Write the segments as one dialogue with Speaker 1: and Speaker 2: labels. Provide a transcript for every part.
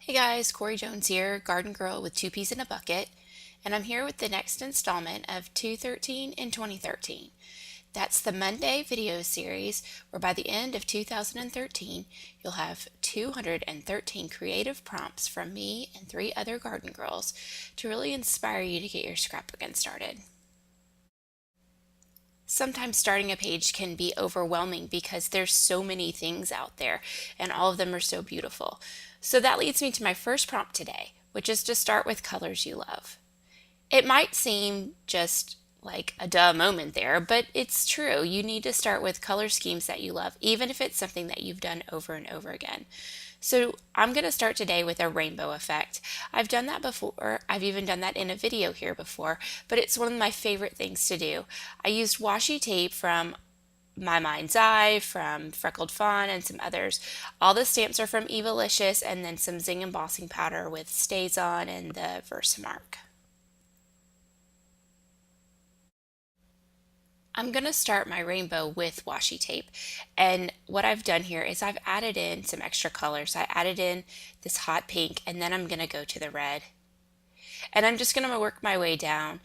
Speaker 1: Hey guys, Corrie Jones here, garden girl with two peas in a bucket, and I'm here with the next installment of 213 in 2013. That's the Monday video series where by the end of 2013 you'll have 213 creative prompts from me and three other garden girls to really inspire you to get your scrapbooking started. Sometimes starting a page can be overwhelming because there's so many things out there and all of them are so beautiful. So that leads me to my first prompt today, which is to start with colors you love. It might seem just like a duh moment there, but it's true. You need to start with color schemes that you love, even if it's something that you've done over and over again. So I'm going to start today with a rainbow effect. I've done that before. I've even done that in a video here before, but it's one of my favorite things to do. I used washi tape from My Mind's Eye, from Freckled Fawn, and some others. All the stamps are from Embellishing, and then some Zing embossing powder with Stays On and the Versamark. I'm going to start my rainbow with washi tape, and what I've done here is I've added in some extra colors. I added in this hot pink, and then I'm going to go to the red, and I'm just going to work my way down.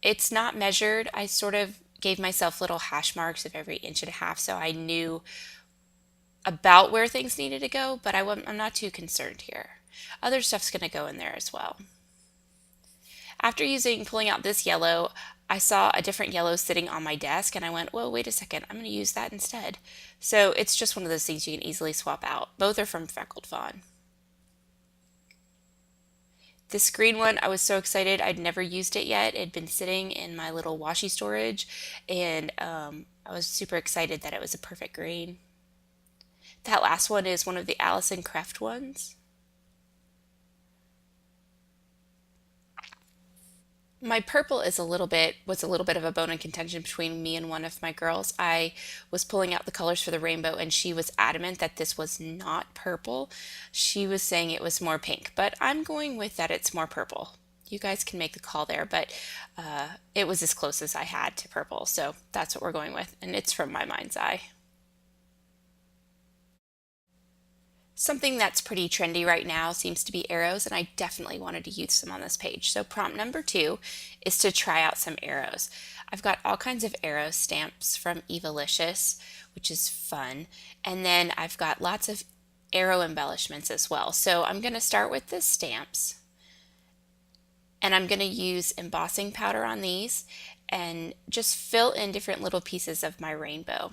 Speaker 1: It's not measured. I sort of gave myself little hash marks of every inch and a half so I knew about where things needed to go, but I'm not too concerned here. Other stuff's going to go in there as well. After pulling out this yellow, I saw a different yellow sitting on my desk and I went, whoa, wait a second, I'm going to use that instead. So it's just one of those things you can easily swap out. Both are from Freckled Fawn. This green one, I was so excited. I'd never used it yet. It had been sitting in my little washi storage, and I was super excited that it was a perfect green. That last one is one of the Allison Craft ones. My purple was a little bit of a bone of contention between me and one of my girls. I was pulling out the colors for the rainbow and she was adamant that this was not purple. She was saying it was more pink, but I'm going with that it's more purple. You guys can make the call there, but it was as close as I had to purple, so that's what we're going with, and it's from My Mind's Eye. Something that's pretty trendy right now seems to be arrows, and I definitely wanted to use some on this page. So prompt number 2 is to try out some arrows. I've got all kinds of arrow stamps from Evalicious, which is fun, and then I've got lots of arrow embellishments as well. So I'm going to start with the stamps, and I'm going to use embossing powder on these and just fill in different little pieces of my rainbow.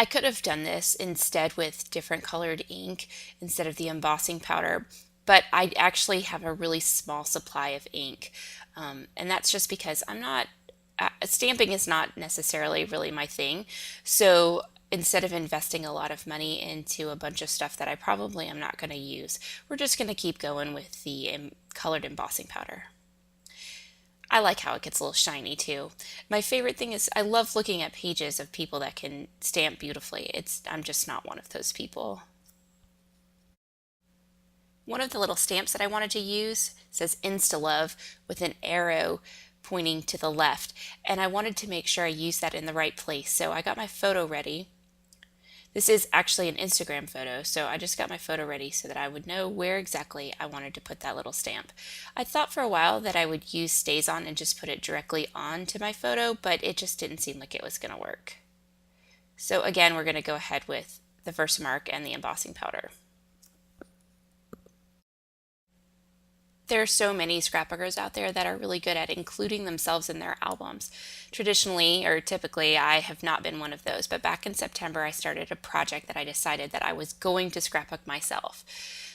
Speaker 1: I could have done this instead with different colored ink instead of the embossing powder, but I actually have a really small supply of ink. And that's just because stamping is not necessarily really my thing. So instead of investing a lot of money into a bunch of stuff that I probably am not going to use, we're just going to keep going with the colored embossing powder. I like how it gets a little shiny too. My favorite thing is I love looking at pages of people that can stamp beautifully. I'm just not one of those people. One of the little stamps that I wanted to use says Insta Love with an arrow pointing to the left, and I wanted to make sure I used that in the right place. So I got my photo ready. This is actually an Instagram photo, so I just got my photo ready so that I would know where exactly I wanted to put that little stamp. I thought for a while that I would use Stays On and just put it directly onto my photo, but it just didn't seem like it was going to work. So again, we're going to go ahead with the Versamark and the embossing powder. There are so many scrapbookers out there that are really good at including themselves in their albums. Traditionally, or typically, I have not been one of those, but back in September I started a project that I decided that I was going to scrapbook myself.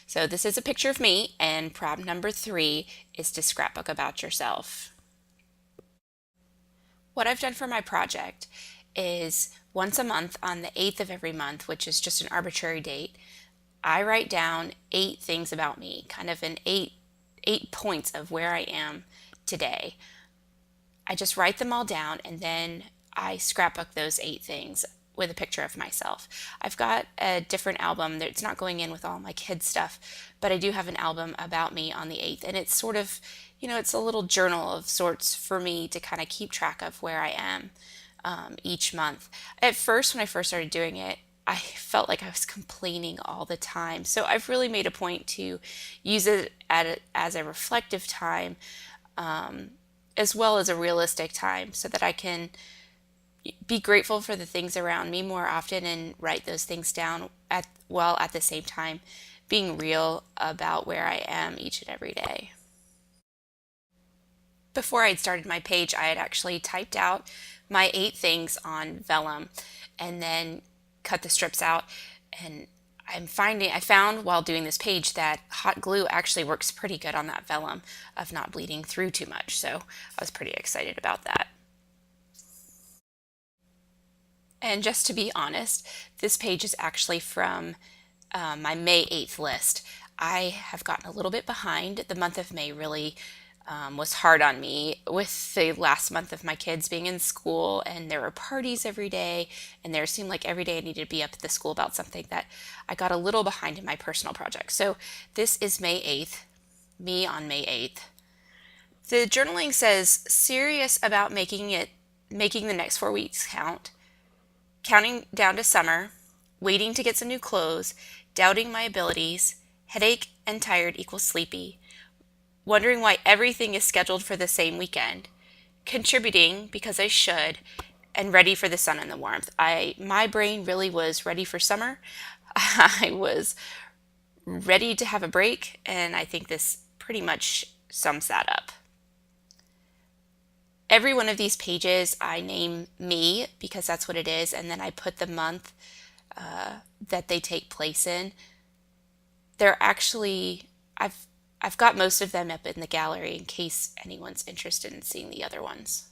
Speaker 1: So this is a picture of me, and prompt number 3 is to scrapbook about yourself. What I've done for my project is once a month on the 8th of every month, which is just an arbitrary date, I write down 8 things about me, kind of an eight points of where I am today. I just write them all down and then I scrapbook those 8 things with a picture of myself. I've got a different album that it's not going in with all my kids stuff, but I do have an album about me on the 8th, and it's sort of, it's a little journal of sorts for me to kind of keep track of where I am. each month. At first, when I first started doing it, I felt like I was complaining all the time. So I've really made a point to use it as a reflective time, as well as a realistic time, so that I can be grateful for the things around me more often and write those things down while at the same time being real about where I am each and every day. Before I'd started my page, I had actually typed out my 8 things on vellum and then cut the strips out. And I found while doing this page that hot glue actually works pretty good on that vellum of not bleeding through too much. So I was pretty excited about that. And just to be honest, this page is actually from my May 8th list. I have gotten a little bit behind. The month of May really was hard on me with the last month of my kids being in school, and there were parties every day, and there seemed like every day I needed to be up at the school about something that I got a little behind in my personal projects. So this is May 8th, me on May 8th. The journaling says, serious about making the next 4 weeks count, counting down to summer, waiting to get some new clothes, doubting my abilities, headache and tired equals sleepy, wondering why everything is scheduled for the same weekend, contributing because I should, and ready for the sun and the warmth. My brain really was ready for summer. I was ready to have a break, and I think this pretty much sums that up. Every one of these pages I name me because that's what it is, and then I put the month that they take place in. They're actually, I've got most of them up in the gallery in case anyone's interested in seeing the other ones.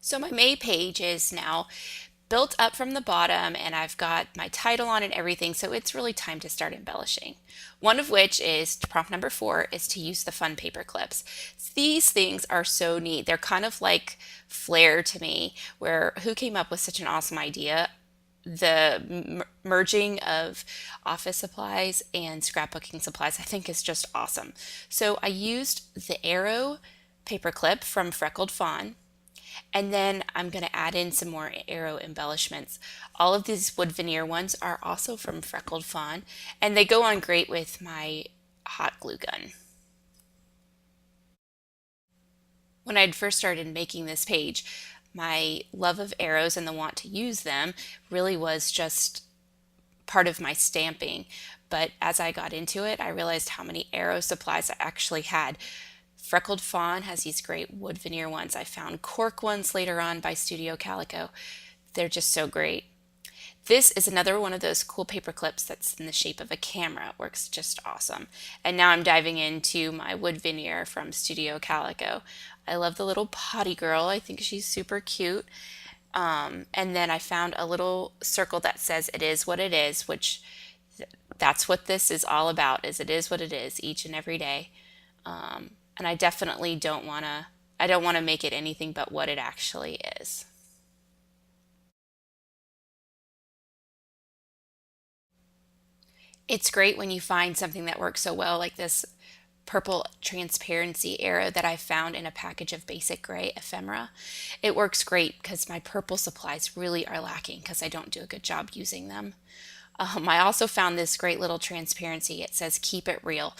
Speaker 1: So my May page is now built up from the bottom, and I've got my title on and everything, so it's really time to start embellishing. One of which is prompt number 4 is to use the fun paper clips. These things are so neat. They're kind of like flair to me, where who came up with such an awesome idea? The merging of office supplies and scrapbooking supplies, I think, is just awesome. So I used the Arrow paperclip from Freckled Fawn, and then I'm going to add in some more Arrow embellishments. All of these wood veneer ones are also from Freckled Fawn, and they go on great with my hot glue gun. When I'd first started making this page, my love of arrows and the want to use them really was just part of my stamping. But as I got into it, I realized how many arrow supplies I actually had. Freckled Fawn has these great wood veneer ones. I found cork ones later on by Studio Calico. They're just so great. This is another one of those cool paper clips that's in the shape of a camera. It works just awesome. And now I'm diving into my wood veneer from Studio Calico. I love the little potty girl. I think she's super cute. And then I found a little circle that says "It is what it is," which that's what this is all about, is it is what it is each and every day. And I definitely I don't want to make it anything but what it actually is. It's great when you find something that works so well, like this purple transparency arrow that I found in a package of basic gray ephemera. It works great because my purple supplies really are lacking because I don't do a good job using them. I also found this great little transparency. It says "Keep it real."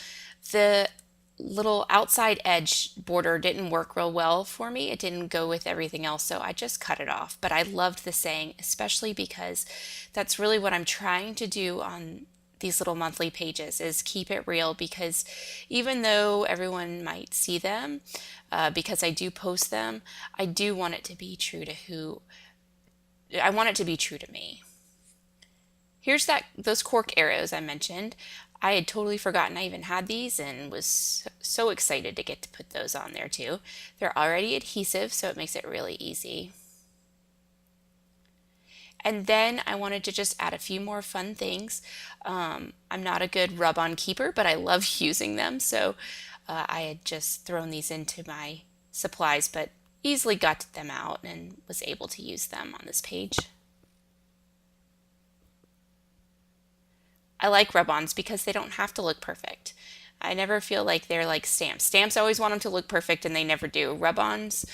Speaker 1: The little outside edge border didn't work real well for me. It didn't go with everything else, so I just cut it off. But I loved the saying, especially because that's really what I'm trying to do on these little monthly pages, is keep it real, because even though everyone might see them, because I do post them, I do want it to be true to I want it to be true to me. Here's those cork arrows I mentioned. I had totally forgotten I even had these and was so excited to get to put those on there too. They're already adhesive, so it makes it really easy. And then I wanted to just add a few more fun things. I'm not a good rub-on keeper, but I love using them, so I had just thrown these into my supplies, but easily got them out and was able to use them on this page. I like rub-ons because they don't have to look perfect. I never feel like they're like stamps. Stamps always want them to look perfect and they never do. Rub-ons,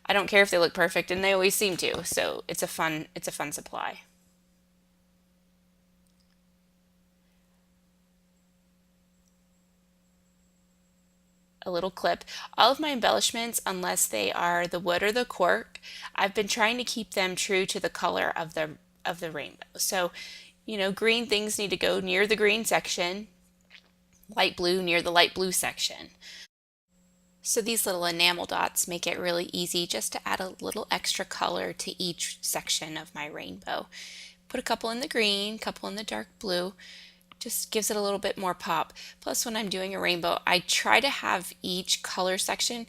Speaker 1: I don't care if they look perfect and they always seem to. So it's a fun supply. A little clip. All of my embellishments, unless they are the wood or the cork, I've been trying to keep them true to the color of the rainbow. So, green things need to go near the green section, light blue near the light blue section. So these little enamel dots make it really easy just to add a little extra color to each section of my rainbow. Put a couple in the green, couple in the dark blue, just gives it a little bit more pop. Plus, when I'm doing a rainbow, I try to have each color section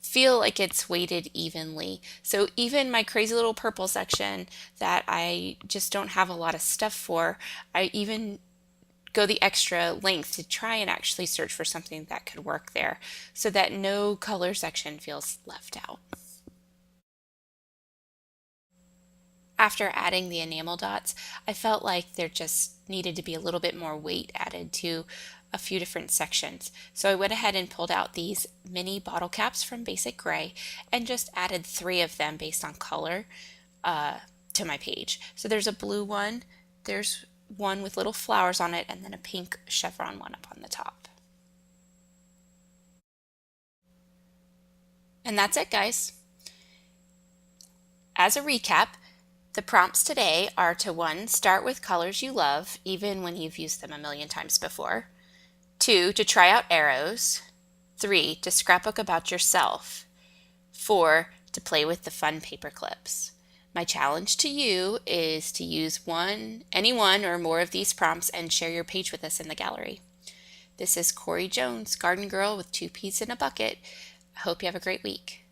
Speaker 1: feel like it's weighted evenly. So even my crazy little purple section that I just don't have a lot of stuff for, I even go the extra length to try and actually search for something that could work there so that no color section feels left out. After adding the enamel dots, I felt like there just needed to be a little bit more weight added to a few different sections. So I went ahead and pulled out these mini bottle caps from Basic Gray and just added 3 of them based on color to my page. So there's a blue one, there's one with little flowers on it, and then a pink chevron one up on the top. And that's it, guys. As a recap, the prompts today are to 1, start with colors you love, even when you've used them a million times before. 2, to try out arrows. 3, to scrapbook about yourself. 4, to play with the fun paper clips. My challenge to you is to use any one or more of these prompts and share your page with us in the gallery. This is Corrie Jones, Garden Girl with 2 peas in a bucket. I hope you have a great week.